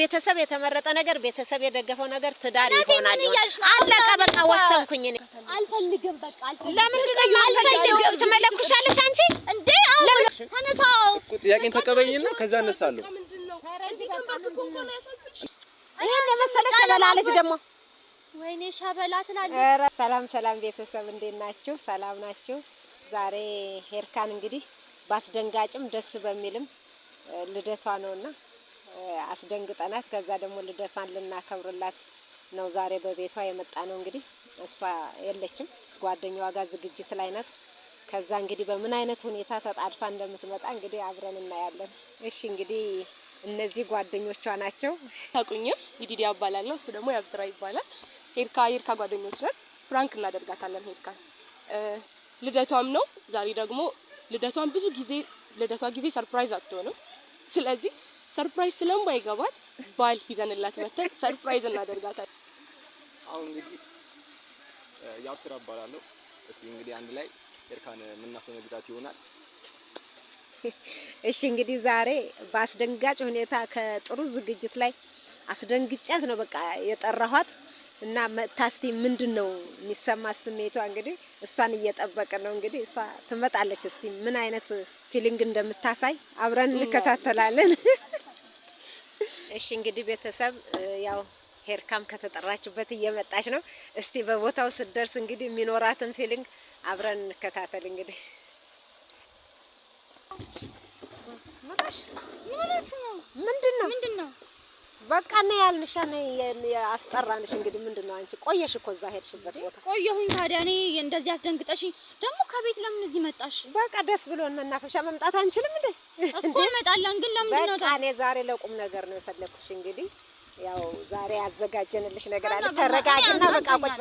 ቤተሰብ የተመረጠ ነገር ቤተሰብ የደገፈው ነገር ትዳር ይሆናል። አለቀ በቃ ወሰንኩኝ እኔ አልፈልግም በቃ አልፈልግም። ለምንድን ነው የማልፈልገው? ትመለኩሻለሽ አንቺ እንዴ? አሁን ተነሳው ጥያቄን ተቀበይኝና ከዛ እነሳለሁ። ይሄን የመሰለ ሸበላ ልጅ ደግሞ ወይኔ ሸበላ ትላለች። ሰላም ሰላም ቤተሰብ እንዴት ናችሁ? ሰላም ናችሁ? ዛሬ ሄርካን እንግዲህ ባስደንጋጭም ደስ በሚልም ልደቷ ነውና አስደንግጠናት ከዛ ደግሞ ልደቷን ልናከብርላት ነው ዛሬ በቤቷ የመጣ ነው። እንግዲህ እሷ የለችም ጓደኛዋ ጋር ዝግጅት ላይ ናት። ከዛ እንግዲህ በምን አይነት ሁኔታ ተጣድፋ እንደምትመጣ እንግዲህ አብረን እናያለን። እሺ እንግዲህ እነዚህ ጓደኞቿ ናቸው። ታቁኝም ይዲዲ ያባላለሁ፣ እሱ ደግሞ ያብስራ ይባላል። ሄርካ ጓደኞች ነን። ፍራንክ እናደርጋታለን። ሄርካ ልደቷም ነው ዛሬ። ደግሞ ልደቷን ብዙ ጊዜ ልደቷ ጊዜ ሰርፕራይዝ አትሆንም። ስለዚህ ሰርፕራይዝ ስለማይገባት ባል ይዘንላት መተን ሰርፕራይዝ እናደርጋታለን። አሁን እንግዲህ ያብስራ ይባላለሁ። እስቲ እንግዲህ አንድ ላይ ሄርካን የምናስደነግጣት ይሆናል። እሺ እንግዲህ ዛሬ በአስደንጋጭ ሁኔታ ከጥሩ ዝግጅት ላይ አስደንግጫት ነው በቃ የጠራኋት እና መታስቲ ምንድነው የሚሰማት ስሜቷ እንግዲህ እሷን እየጠበቀ ነው። እንግዲህ እሷ ትመጣለች። እስቲ ምን አይነት ፊሊንግ እንደምታሳይ አብረን እንከታተላለን። እሺ እንግዲህ ቤተሰብ ያው ሄርካም ከተጠራችበት እየመጣች ነው። እስቲ በቦታው ስትደርስ እንግዲህ የሚኖራትን ፊሊንግ አብረን እንከታተል። እንግዲህ ማሽ ምንድነው በቃ ነው ያልንሽ አስጠራንሽ። እንግዲህ ምንድነው አንቺ ቆየሽ እኮ እዛ ሄድሽበት ቦታ? ቆየሁኝ። ታዲያ እኔ እንደዚህ አስደንግጠሽኝ ደግሞ ከቤት ለምን እዚህ መጣሽ? በቃ ደስ ብሎን መናፈሻ መምጣት አንችልም እንዴ? እኮ እንመጣለን፣ ግን ለምንድን ነው በቃ እኔ ዛሬ ለቁም ነገር ነው የፈለኩሽ። እንግዲህ ያው ዛሬ ያዘጋጀንልሽ ነገር አለ። ተረጋግና በቃ ቁጭ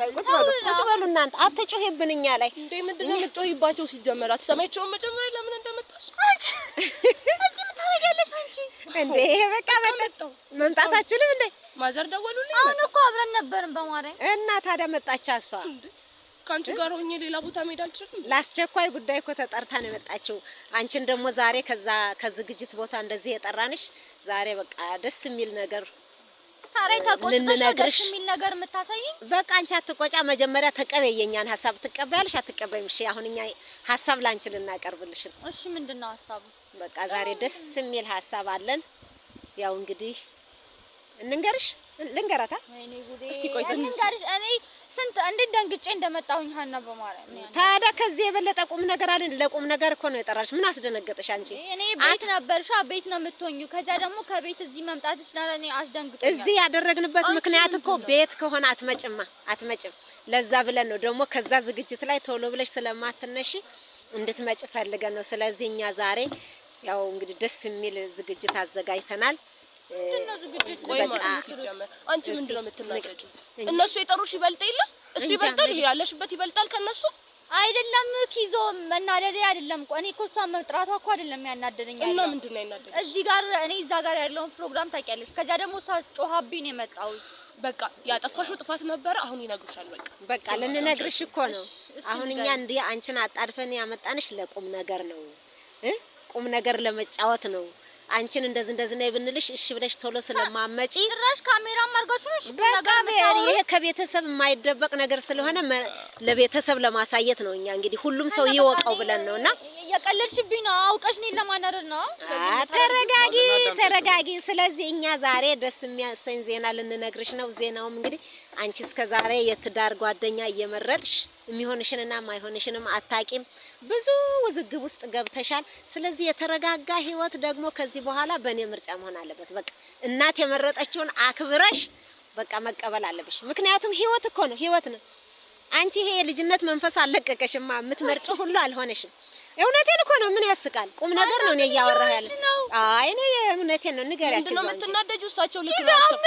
በሉ እናንተ አትጮሂብን እኛ ላይ። እንዴ ምንድነው የምትጮሂባቸው? ሲጀመር አትሰማቸውም መጀመሪያ ለምን እንደመጣሽ አንቺ እዚህ ምን ታረጋለሽ አንቺ? እንዴ በቃ መምጣታችንም እንዴ ማዘር ደወሉልኝ። አሁን እኮ አብረን ነበርን በማርያም እና ታዲያ መጣች እሷ። ካንቺ ጋር ሆኜ ሌላ ቦታ መሄድ አልችልም። ላስቸኳይ ጉዳይ እኮ ተጠርታ ነው የመጣችው። አንቺን ደግሞ ዛሬ ከዝግጅት ቦታ እንደዚህ የጠራንሽ ዛሬ በቃ ደስ የሚል ነገር ታሪክ ተቆጥተሽ ደስ የሚል ነገር የምታሳይኝ። በቃ አንቺ አትቆጫ። መጀመሪያ ተቀበይ፣ የኛን ሀሳብ ትቀበያለሽ አትቀበይም? እሺ አሁን እኛ ሀሳብ ላንቺ ልናቀርብልሽ ነው። እሺ ምንድነው ሀሳቡ? በቃ ዛሬ ደስ የሚል ሀሳብ አለን። ያው እንግዲህ እንንገርሽ ልንገራታ። ወይኔ ጉዴ! እስቲ ቆይ እንንገርሽ። እኔ ስንት እንዴት ደንግጬ እንደመጣሁኝ ሀና በማርያም። ታዲያ ከዚህ የበለጠ ቁም ነገር አለን። ለቁም ነገር እኮ ነው የጠራሽ። ምን አስደነገጠሽ አንቺ? እኔ ቤት ነበርሻ፣ ቤት ነው የምትሆኚው። ከዛ ደግሞ ከቤት እዚህ መምጣትሽ ለኔ አስደንግጦኛል። እዚህ ያደረግንበት ምክንያት እኮ ቤት ከሆነ አትመጭም። ለዛ ብለን ነው ደግሞ ከዛ ዝግጅት ላይ ቶሎ ብለሽ ስለማትነሺ እንድትመጭ ፈልገን ነው። ስለዚህ እኛ ዛሬ ያው እንግዲህ ደስ የሚል ዝግጅት አዘጋጅተናል። ቆይ ማለት ሲጀመር አንቺ ምንድነው የምትናገጂው? እነሱ የጠሩሽ ይበልጥ የለ እሱ ይበልጣል፣ ያለሽበት ይበልጣል ከነሱ አይደለም። ኪዞ መናደዴ አይደለም እኮ እኔ እኮ እሷ መጥራቷ እኮ አይደለም ያናደደኝ። እና ምንድነው ያናደደኝ? እዚህ ጋር እኔ እዛ ጋር ያለውን ፕሮግራም ታውቂያለሽ። ከዛ ደግሞ እሷ ጮሃብኝ ነው የመጣው። በቃ ያጠፋሽው ጥፋት ነበረ፣ አሁን ይነግሩሻል። በቃ ልንነግርሽ እኮ ነው። አሁን እኛ እንደ አንቺን አጣድፈን ያመጣንሽ ለቁም ነገር ነው፣ ቁም ነገር ለመጫወት ነው። አንቺን እንደዚህ ነው ብንልሽ እሺ ብለሽ ቶሎ ስለማመጪ ጭራሽ ካሜራም አርጋሽ ነሽ። በቃ ይሄ ከቤተሰብ የማይደበቅ ነገር ስለሆነ ለቤተሰብ ለማሳየት ነው። እኛ እንግዲህ ሁሉም ሰው ይወቀው ብለን ነውና የቀለድሽብኝ ነው። አውቀሽ ነኝ ለማናደር ነው። ተረጋጊ። ስለዚህ እኛ ዛሬ ደስ የሚያሰኝ ዜና ልንነግርሽ ነው። ዜናውም እንግዲህ አንቺ እስከ ዛሬ የትዳር ጓደኛ እየመረጥሽ የሚሆንሽንና ማይሆንሽንም አታቂም። ብዙ ውዝግብ ውስጥ ገብተሻል። ስለዚህ የተረጋጋ ህይወት ደግሞ ከዚህ በኋላ በእኔ ምርጫ መሆን አለበት። በቃ እናት የመረጠችውን አክብረሽ በቃ መቀበል አለብሽ። ምክንያቱም ህይወት እኮ ነው፣ ህይወት ነው። አንቺ ይሄ የልጅነት መንፈስ አለቀቀሽማ። የምትመርጪው ሁሉ አልሆነሽም። እውነቴን እኮ ነው። ምን ያስቃል? ቁም ነገር ነው እኔ እያወራሁ ያለ። አይ እኔ እውነቴን ነው። ንገሪያቸው። ምንድነው የምትናደጂው? እሳቸው ልክ ናቸው።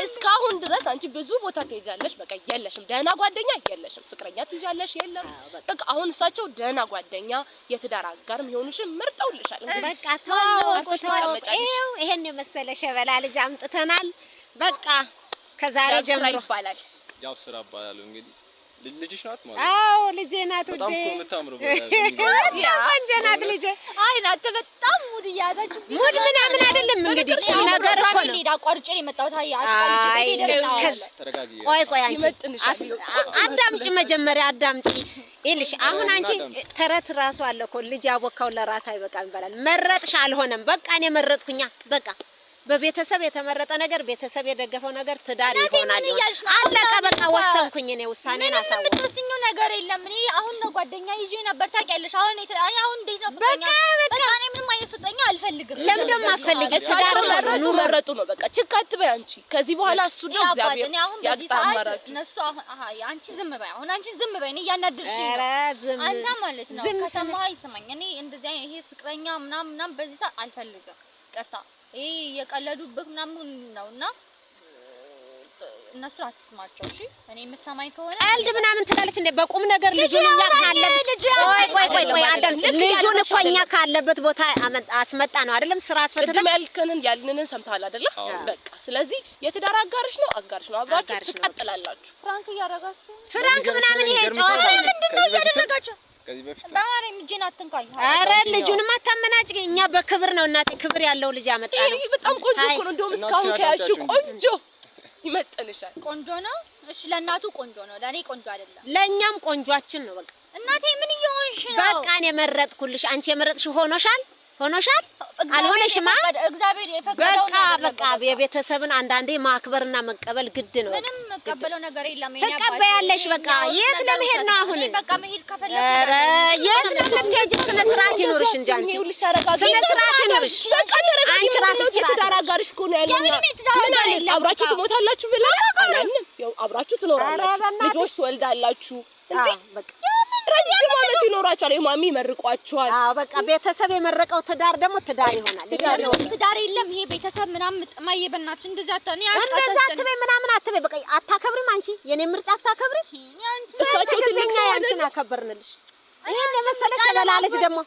እስካሁን ድረስ አንቺ ብዙ ቦታ ትሄጃለሽ፣ በቃ የለሽም። ደህና ጓደኛ የለሽም። ፍቅረኛ ትይዣለሽ፣ የለም። በቃ አሁን እሳቸው ደህና ጓደኛ የትዳር አጋር የሚሆኑሽን መርጠውልሻል። በቃ ተዋወቁ። ይሄን የመሰለ ሸበላ ልጅ አምጥተናል። በቃ ከዛሬ ጀምሮ ይባላል ያብስራ ይባላል። እንግዲህ ልጅሽ ናት ማለት? አዎ ልጄ ናት። በጣም ውዴ እኮ የምታምረው ቆንጆ ናት ልጄ። አይ ናት በጣም ሙድ እያያዛችሁ ሙድ ምናምን አይደለም እንግዲህ ነገር እኮ ነው። ሌላ ቆርጬ ነው የመጣሁት። አይ ተረጋጊ። ቆይ አንቺ አዳምጪ፣ መጀመሪያ አዳምጪ። ይልሽ አሁን አንቺ ተረት ራሱ አለ እኮ ልጅ ያቦካው ለራት አይበቃም ይባላል። መረጥሽ አልሆነም። በቃ እኔ መረጥኩኛ በቃ በቤተሰብ የተመረጠ ነገር ቤተሰብ የደገፈው ነገር ትዳር ይሆናል። አለቀ በቃ ወሰንኩኝ። እኔ ውሳኔን አሳወቅኩ። የምትወስኚው ነገር የለም። እኔ አሁን ነው ጓደኛ ይዤ ነበር ታውቂያለሽ። አሁን እንዴት ነው በቃ እኔ ምንም አይነት ፍቅረኛ አልፈልግም። ለምን ደግሞ አትፈልጊ? ትዳር መረጡ ነው በቃ ችክ አትበይ አንቺ። ከዚህ በኋላ እሱ ነው እግዚአብሔር እኔ አሁን በዚህ ሰዓት እነሱ አንቺ ዝም በይ። አሁን አንቺ ዝም በይ። እኔ እያናደድሽኝ ነው አንተ ማለት ነው። ከሰማኸኝ ስማኝ። እኔ እንደዚህ አይነት ይሄ ፍቅረኛ ምናምን በዚህ ሰዓት አልፈልግም። ቀርታ ይሄ የቀለዱበት ምናምን ነውና እነሱ አትስማቸው። እሺ እኔ የምሰማኝ ከሆነ ቀልድ ምናምን ትላለች እንዴ? በቁም ነገር ልጁን እኛ ካለበት ቆይ አዳምጪ። ልጁን እኮ እኛ ካለበት ቦታ አስመጣ ነው አይደለም? ስራ አስፈተተ ያልንንን ሰምተሃል አይደለም? በቃ ስለዚህ የትዳር አጋርሽ ነው አብራችሁ ትቀጥላላችሁ። ፍራንክ እያደረጋችሁ ፍራንክ ምናምን ይሄ ጨዋታ ምንድን ነው እያደረጋችሁ? ከዚህ በፊት በማርያም እጄን አትንካኝ። ኧረ ልጁንማ አታመናጭኝ። እኛ በክብር ነው እናቴ፣ ክብር ያለው ልጅ አመጣ ነው። ይሄ በጣም ቆንጆ እኮ ነው። እንደውም እስካሁን ከያዝሽው ቆንጆ ይመጥንሻል። ቆንጆ ነው። እሺ ለእናቱ ቆንጆ ነው፣ ለእኔ ቆንጆ አይደለም። ለእኛም ቆንጆአችን ነው። በቃ እናቴ ምን እየሆንሽ ነው? በቃ እኔ መረጥኩልሽ። አንቺ የመረጥሽ ሆኖሻል አልሆነሽማ? እግዚአብሔር የፈቀደው ነው። በቃ የቤተሰብን አንዳንዴ ማክበርና መቀበል ግድ ነው። ምንም መቀበለው ነገር የለም። ተቀበያለሽ። በቃ የት ለመሄድ ነው አሁን? በቃ መሄድ ከፈለኩ ኧረ የት ነው የምትሄጂው? ስነ ስርዓት ይኖርሽ እንጂ አንቺ ስነ ስርዓት ይኖርሽ። በቃ ተረጋጊ። አንቺ ራስሽ የትዳር አጋርሽ እኮ ነው ያለው። ምን አለ አብራችሁ ትሞታላችሁ ብላ አላልንም። ያው አብራችሁ ትኖራላችሁ፣ ልጆች ትወልዳላችሁ እንዴ በቃ ረጅም ዓመት ይኖራችኋል። የማሚ ይመርቋችኋል። አዎ በቃ ቤተሰብ የመረቀው ትዳር ደግሞ ትዳር ይሆናል። ትዳር የለም ይሄ ቤተሰብ ምናምን ጥማዬ በእናትሽ እንደዛ አትበይ ምናምን አትበይ። በቃ አታከብሪም አንቺ የኔ ምርጫ አታከብሪም። እሳቸው ትልቅ አንቺን አከበርንልሽ። ይሄን የመሰለ ሸበላ ልጅ ደግሞ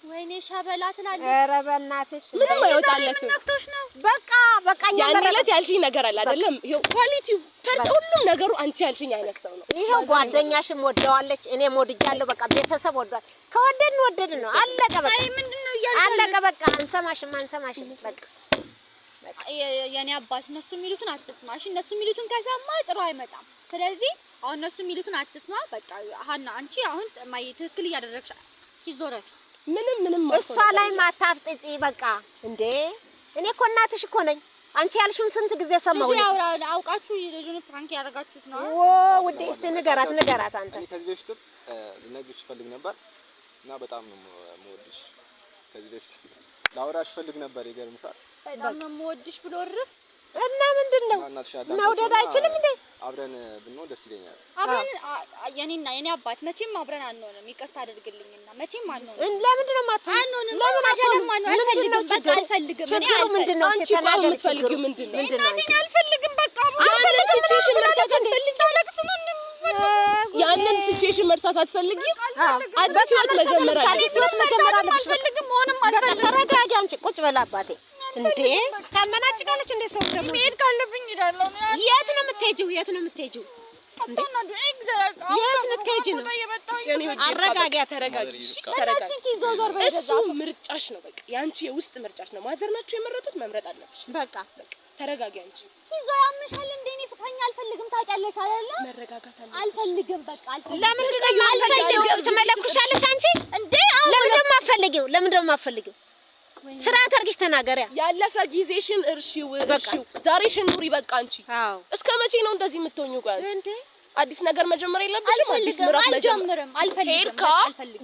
ወይኔ ሸበላ ትላለች። ኧረ በእናትሽ ምንም አይወጣለትም። በቃ ያን ዕለት ያልሽኝ ነገር አለ አይደለም? ይሄው ኳሊቲው ሁሉም ነገሩ አንቺ ያልሽኝ አይነት ሰው ነው። ይሄው ጓደኛሽም ወደዋለች፣ እኔም ወድጃለሁ። በቃ ቤተሰብ ወደዋል። ከወደድን ወደድን ነው አለቀ። በቃ አይ ምንድነው እያልኩ አለቀ። በቃ አንሰማሽም በቃ የኔ አባት እነሱ የሚሉትን አትስማ። እሺ እነሱ የሚሉትን ከሰማ ጥሩ አይመጣም። ስለዚህ አሁን እነሱ የሚሉትን አትስማ። በቃ ሀና አንቺ አሁን ማይ ትክክል እያደረግሽ ይዞረፍ ምንም እሷ ላይ ማታፍጥጪ። በቃ እንዴ እኔ እኮ እናትሽ እኮ ነኝ። አንቺ ያልሽውን ስንት ጊዜ ሰማሁ። አውቃችሁ ልጁን ፕራንክ ያደረጋችሁት ነው። ውዴ እስቲ ንገራት አንተ። እኔ ከዚህ በፊት ልነግርሽ ፈልግ ነበር እና በጣም ነው የምወድሽ። ከዚህ በፊት ላውራሽ ፈልግ ነበር። ይገርምሻል። በጣም ነው የምወድሽ ብሎ እርፍ እና ምንድነው መውደድ አይችልም እንዴ? አብረን ብንሆን ደስ ይለኛል። አብረን የኔ አባት መቼም አብረን አንሆንም። ይቅርታ አድርግልኝና መቼም አንሆንም። ለምንድነው ማትሆንም? አንሆንም። አልፈልግም። በቃ አልፈልግም። እኔ ምንድነው? አንቺ ቆይ የምትፈልጊው ምንድነው? እናቴን አልፈልግም። በቃ ያንን ሲቹዌሽን መርሳት አትፈልጊም? ያንን ሲቹዌሽን መርሳት አትፈልጊም? አዲስ ህይወት መጀመር አለብሽ። አልፈልግም። መሆንም አልፈልግም። ተረጋጊ አንቺ ቁጭ በል አባቴ። እንዴ ታመናጭቃለች እንዴ? ሰው ደግሞ መሄድ ካለብኝ እሄዳለሁ። የት ነው የምትሄጂው? የት ነው የምትሄጂው? አረጋጊያት። እሱ ምርጫሽ ነው። በቃ ያንቺ የውስጥ ምርጫሽ ነው። ማዘር ናቸው የመረጡት። መምረጥ አለብሽ። በቃ ተረጋጊ አንቺ። ኪዞ ያምሻል እንዴ? እኔ ፍቅረኛ አልፈልግም። ታውቂያለሽ አይደለ? መረጋጋት አልፈልግም። በቃ አልፈልግም። ለምንድን ነው የማትፈልጊው? ትመለኩሻለሽ አንቺ እንዴ? ለምንድን ነው የማትፈልጊው? ስርዓት አድርጊሽ ተናገሪያ። ያለፈ ጊዜሽን እርሺው። ዛሬሽን ኑሪ። በቃ አንቺ እስከ መቼ ነው እንደዚህ የምትሆኚው? ጋር እንዴ አዲስ ነገር መጀመር የለብሽም? አዲስ ምዕራፍ መጀመርም አልፈልግም።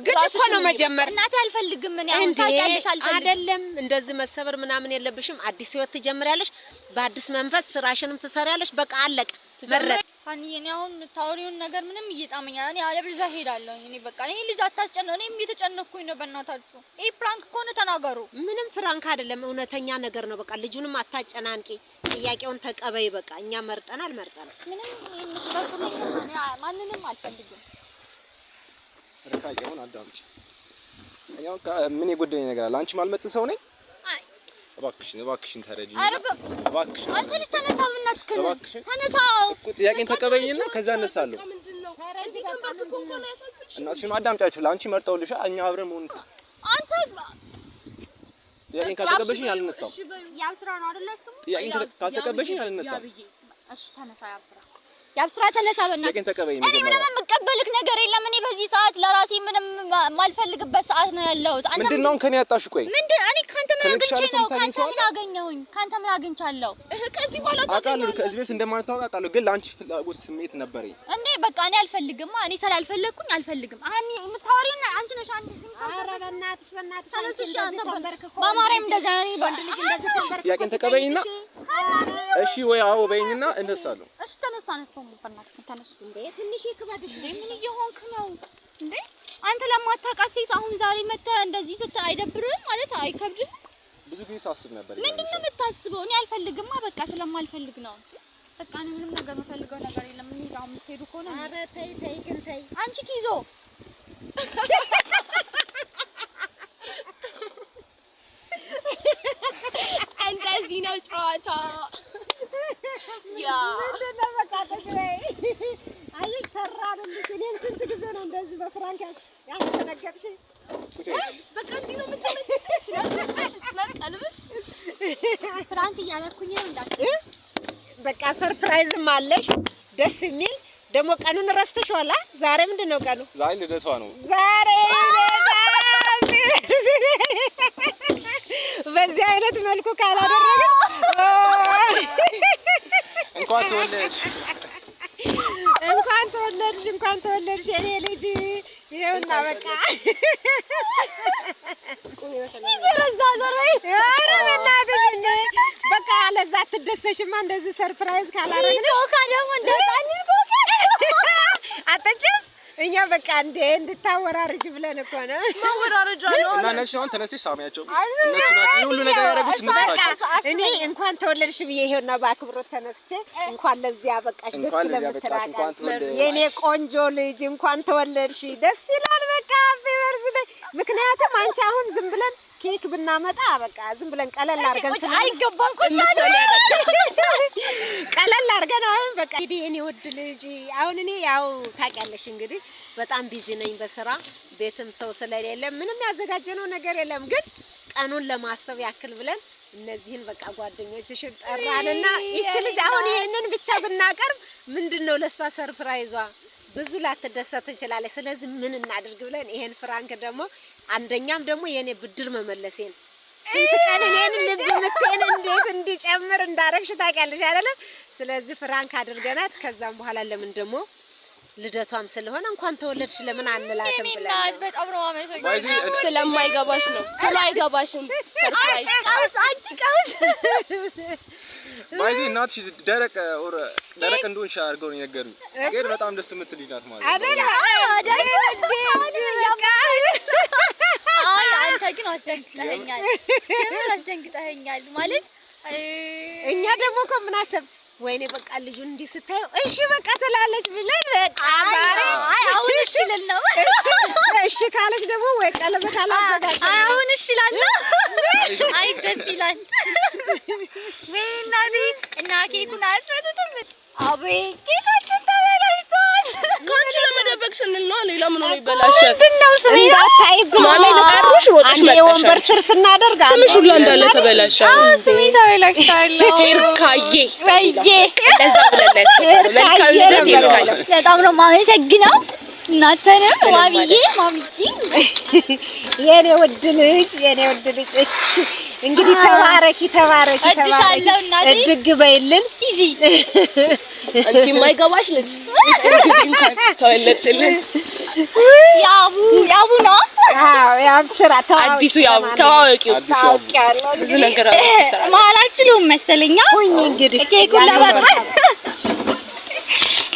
ግድ እኮ ነው መጀመር። እናቴ አልፈልግም። ምን ያው ታውቂያለሽ፣ አልፈልግም። አይደለም እንደዚህ መሰበር ምናምን የለብሽም። አዲስ ህይወት ትጀምሪያለሽ፣ በአዲስ መንፈስ ስራሽንም ትሰሪያለሽ። በቃ አለቀ። መረጥ እኔ አሁን ታውሪውን ነገር ምንም እየጣመኛል። እኔ አለብዛ ሄዳለሁ። እኔ በቃ እኔ ልጅ አታስጨነው። እኔም እየተጨነኩኝ ነው። በእናታችሁ ይሄ ፕራንክ ከሆነ ተናገሩ። ምንም ፍራንክ አይደለም፣ እውነተኛ ነገር ነው። በቃ ልጁንም አታጨናንቂ፣ ጥያቄውን ተቀበይ። በቃ እኛ መርጠናል። ምንም የምትበቁልኝ እኔ ማንንም አልፈልግም። ረካየውን አዳምጪ። ያው ምን የጎደለኝ ነገር አለ? አንቺ ማልመጥ ሰው ነኝ። እባክሽን ተረጂኝ። እባክሽን አንተ ልጅ ተነሳው። እናትህ ተነሳ እኮ ጥያቄን ተቀበይኝና ከዛ እነሳለሁ። እናትሽን አዳምጫችሁ ለአንቺ መርጠውልሻ እኛ አብረን መሆን አንተ ጥያቄን ካልተቀበልሽኝ አልነሳም። ያብስራ ነው አይደል? እሱ ጥያቄን ካልተቀበልሽኝ አልነሳም። እሱ ተነሳ ያብስራ ተነሳ በእናትህ። ጥያቄን ተቀበይኝ። እኔ ምንም የምቀበልክ ነገር የለም። እኔ በዚህ ሰዓት ለራሴ ምንም ማልፈልግበት ሰዓት ነው ያለሁት። አንተ ምንድነው ከኔ ያጣሽ? ቆይ ምንድን እኔ ካንተ ምን አግኝቼ ነው? ካንተ ምን አገኘሁኝ? ካንተ ምን አግኝቻለሁ? ከዚህ በኋላ አውቃለሁ ከዚህ ቤት እንደማንታወቅ አውቃለሁ፣ ግን ለአንቺ ፍላጎት ስሜት ነበረኝ። እኔ በቃ እኔ አልፈልግም። እኔ ስላልፈለኩኝ አልፈልግም። አኒ የምታወሪና አንቺ ነሽ። አንቺ ኧረ በእናትሽ ተነስሽ። አንተ በማርያም እንደዛ ነኝ። በአንድ ልጅ እንደዚህ ተንበርክ። ጥያቄን ተቀበይኝና እሺ ወይ አዎ በይኝና እነሳለሁ። እሺ ተነሳ በእናትህ ተነስ። እንዴ ትንሽ ይክባድሽ። ምን እየሆንክ ነው እንዴ? አንተ ለማታውቃት ሴት አሁን ዛሬ መተህ እንደዚህ ስትል አይደብርህም? ማለት አይከብድም? ብዙ ጊዜ ሳስብ ነበር። ምንድነው የምታስበው? እኔ አልፈልግማ። በቃ ስለማልፈልግ ነው። በቃ እኔ ምንም ነገር የምፈልገው ነገር የለም። ምን ይላል የምትሄዱ ከሆነ ኧረ ተይ ግን ተይ። አንቺ ኪዞ እንደዚህ ነው ጨዋታ። ያ ምንድነው በቃ ተግባይ አየህ ሰራንልሽ። እኔም ስንት ጊዜ ነው እንደዚህ በፍራንክ ያስደነገጥሽ? በቃ እንዲህ ነው የምትመጪው። ቀልብሽ ፍራንክ እያደረኩኝ ነው እንዳትል። በቃ ሰርፕራይዝም አለሽ ደስ የሚል ደግሞ። ቀኑን ረስተሽዋል? ዛሬ ምንድነው ቀኑ? ዛሬ ልደቷ ነው። ዛሬ በዚህ አይነት መልኩ ካላደረገ እንኳን ተወለድሽ እንኳን ተወለድሽ የኔ ልጅ። ይኸውና በቃ በቃ ለዛ አትደሰሽማ እንደዚህ ሰርፕራይዝ ካላደረግንሽ። አትችም እኛ በቃ እንደ እንድታወራርጅ ብለን እኮ ነው። ማወራረጃ ነው እና ነሽ አሁን ተነስተሽ ሳሚያቸው። እነሱ ናቸው ሁሉ ነገር ያደረጉት መስራቸው። እኔ እንኳን ተወለድሽ ብዬ ይሄውና በአክብሮት ተነስቼ እንኳን ለዚህ አበቃሽ ደስ ስለምትራቃ የኔ ቆንጆ ልጅ እንኳን ተወለድሽ ደስ ይላል። በቃ በርዝዴይ። ምክንያቱም አንቺ አሁን ዝም ብለን ኬክ ብናመጣ በቃ ዝም ብለን ቀለል አድርገን ስለ አይገባም እኮ ቀለል አድርገን አሁን በቃ እንግዲህ እኔ ወድ ልጅ አሁን እኔ ያው ታውቂያለሽ እንግዲህ በጣም ቢዚ ነኝ በስራ ቤትም ሰው ስለሌለ ምንም ያዘጋጀነው ነገር የለም። ግን ቀኑን ለማሰብ ያክል ብለን እነዚህን በቃ ጓደኞችሽን ጠራንና ይቺ ልጅ አሁን ይሄንን ብቻ ብናቀርብ ምንድነው ለሷ ሰርፕራይዟ ብዙ ላትደሰት ትችላለች። ስለዚህ ምን እናድርግ ብለን ይሄን ፍራንክ ደግሞ አንደኛም ደግሞ የኔ ብድር መመለሴን ስንት ቀን እኔን ልብ ምትሄን እንዴት እንዲጨምር እንዳረግሽ ታውቂያለሽ አይደል? ስለዚህ ፍራንክ አድርገናት ከዛም በኋላ ለምን ደግሞ ልደቷም ስለሆነ እንኳን ተወለድሽ ለምን አንላትም ብለን እናት በጣም ነው አመሰግናለሁ። ስለማይገባሽ ነው። አይገባሽም። ሰርፕራይዝ አንቺ ቀውስ ባይዚ እናትሽ ደረቅ እንደሆንሽ አድርገው ነው የነገሩኝ። ግን በጣም ደስ የምትል ልጅ ናት ማለት ነው አይደል? አይ አንተ ግን አስደንግጠኸኛል። ግን አስደንግጠኸኛል ማለት እኛ ደግሞ እኮ ምን አሰብ ወይኔ በቃ ልጁን እንዲህ ስታየው እሺ በቃ ትላለች ብለን በቃ ዛሬ አሁን እሺ ልል ነው። እሺ ካለች ደግሞ ወይ ቀለበት አላዘጋጅ አሁን እሺ ላለ አይ ደስ ይላል። ወይናኒ እና ኬኩን አስፈቱትም አቤት ኬካችን ተበላሽቷል። ካንቺ ለመደበቅ ስንል ነው። ሌላ ምን ነው ይበላሻል? ምንድነው ስሜ እንዳታይብኝ ማለት ቀርሽ ወጥሽ መጣሽ። ወንበር ስር ስናደርግ ስምሽ ሁሉ እንዳለ ተበላሻል። ስሜ ተበላሽቷል። ሄርካዬ ወይዬ እንደዛ ብለን ያስቀምጣለን። መልካም ልደት ሄርካዬ። በጣም ነው የማመሰግነው። እናንተንም ማሚዬ የኔ ውድ ልጅ እሺ እንግዲህ ተባረኪ እድሻለሁ እናቴ። እድግ በይልን ሂጂ አንቺ የማይገባሽ ልጅ እንኳን ተወለድሽልን። ያቡ ነው። አዎ ያብስራ አዲሱ ያቡ ተዋወቂው። ብዙ ነገር አውጥተሻል። መሀላችሁ መሰለኛ ሁኚ እንግዲህ ኬኩን ለማቅረብ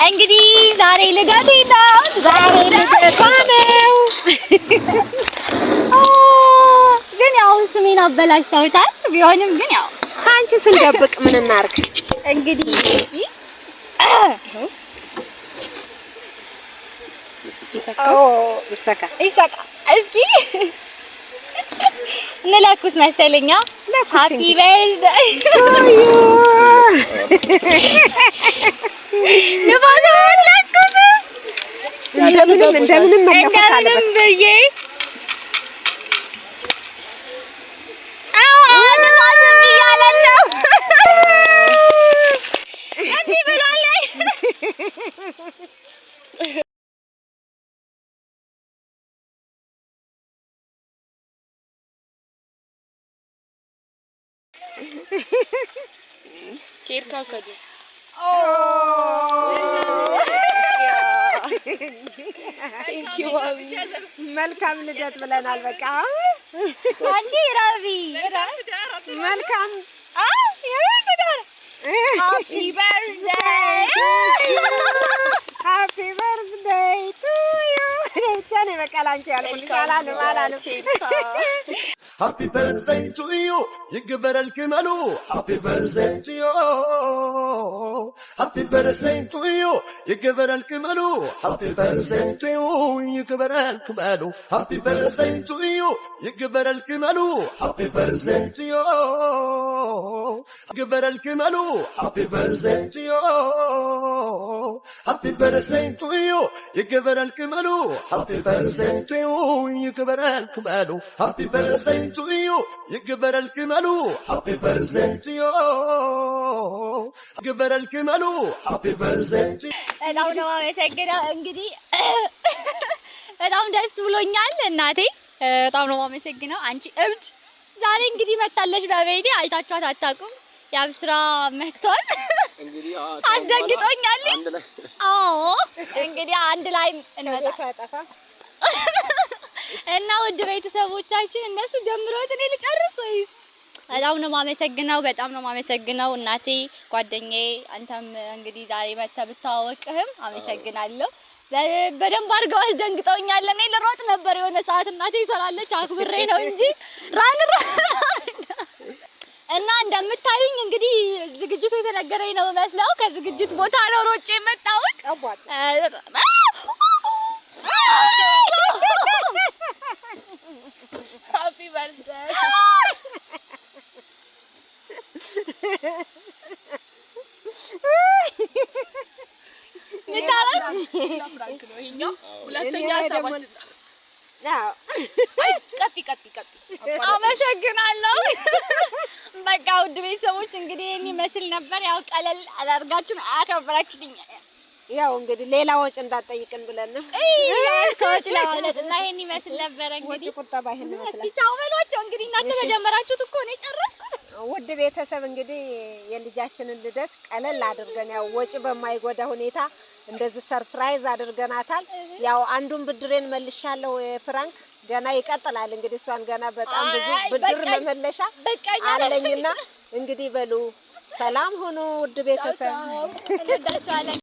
እንግዲህ ዛሬ ልደቴ ነው። ልደቷ ነው። ግን ያው ስሜን አበላሽተውታል። ቢሆንም ግን ያው ካንቺ ስንደብቅ ምን እናርግ እንግዲህ ይሰካ እስኪ እንለኩስ መሰለኛ። ሃፒ በርዝዴይ ንባዛት ለኩስ እንደምንም መለኮስ አለበት ብዬ ከሄድካው ሰዱ መልካም ልደት ብለናል። በቃ አንቺ ረቢ መልካም ሃፒ በርዝዴይ ሃፒ በርዝዴይ ቱ ዩ ለቻኔ በቃ ላንቺ ያልኩልሽ አላለም Happy birthday to you, يكبر الكمال. Happy birthday to you. Happy birthday to you, يكبر الكمال. Happy birthday to you, يكبر الكمال. Happy birthday to you, يكبر الكمال. Happy birthday to you, يكبر الكمال. Happy birthday to you. Happy birthday to you, يكبر الكمال. Happy birthday to you, يكبر الكمال. Happy birthday to you, يكبر الكمال. Happy birthday to you, يكبر الكمال. Happy birthday to you. በጣም ነው የማመሰግነው። እንግዲህ በጣም ደስ ብሎኛል እናቴ፣ በጣም ነው የማመሰግነው። አንቺ እብድ ዛሬ እንግዲህ መታለሽ በቤቴ፣ አይታችኋት አታውቁም። ያብስራ መጥቷል። እንግዲህ አስደንግጦኛል። አዎ እንግዲህ አንድ ላይ እንመጣ እና ውድ ቤተሰቦቻችን እነሱ ጀምሮት እኔ ልጨርስ ወይስ? በጣም ነው የማመሰግነው፣ በጣም ነው የማመሰግነው እናቴ፣ ጓደኛዬ። አንተም እንግዲህ ዛሬ መተህ ብታወቅህም አመሰግናለሁ። በደንብ አድርገው አስደንግጠውኛል። እኔ ልሮጥ ነበር የሆነ ሰዓት እናቴ ስላለች አክብሬ ነው እንጂ ራን እና እንደምታዩኝ እንግዲህ ዝግጅቱ የተነገረኝ ነው መስለው ከዝግጅት ቦታ ነው ሮጬ የመጣሁት። ሃፒ በርዝዴይ ፍራንክ ነው ይሄኛው። ሁለተኛ ሀሳባችን ቀጥ አመሰግናለሁ። በቃ ውድ ቤተሰቦች እንግዲህ ይሄን ይመስል ነበር። ያው ቀለል አላርጋችሁን አከብራችሁኝ። ያው እንግዲህ ሌላ ወጭ እንዳትጠይቅን ብለን ነው ከወጭ ለማለት እና ይሄን ይመስል ነበር። እንግዲህ ወጭ ቁጠባ ይሄን ይመስላል። እስኪ ቻው በሏቸው። እንግዲህ እናንተ በጀመራችሁት እኮ ነው የጨረስኩት። ውድ ቤተሰብ እንግዲህ የልጃችንን ልደት ቀለል አድርገን ያው ወጭ በማይጎዳ ሁኔታ እንደዚህ ሰርፕራይዝ አድርገናታል። ያው አንዱን ብድሬን መልሻለሁ። ፍራንክ ገና ይቀጥላል። እንግዲህ እሷን ገና በጣም ብዙ ብድር መመለሻ አለኝና እንግዲህ በሉ ሰላም ሁኑ ውድ ቤተሰብ።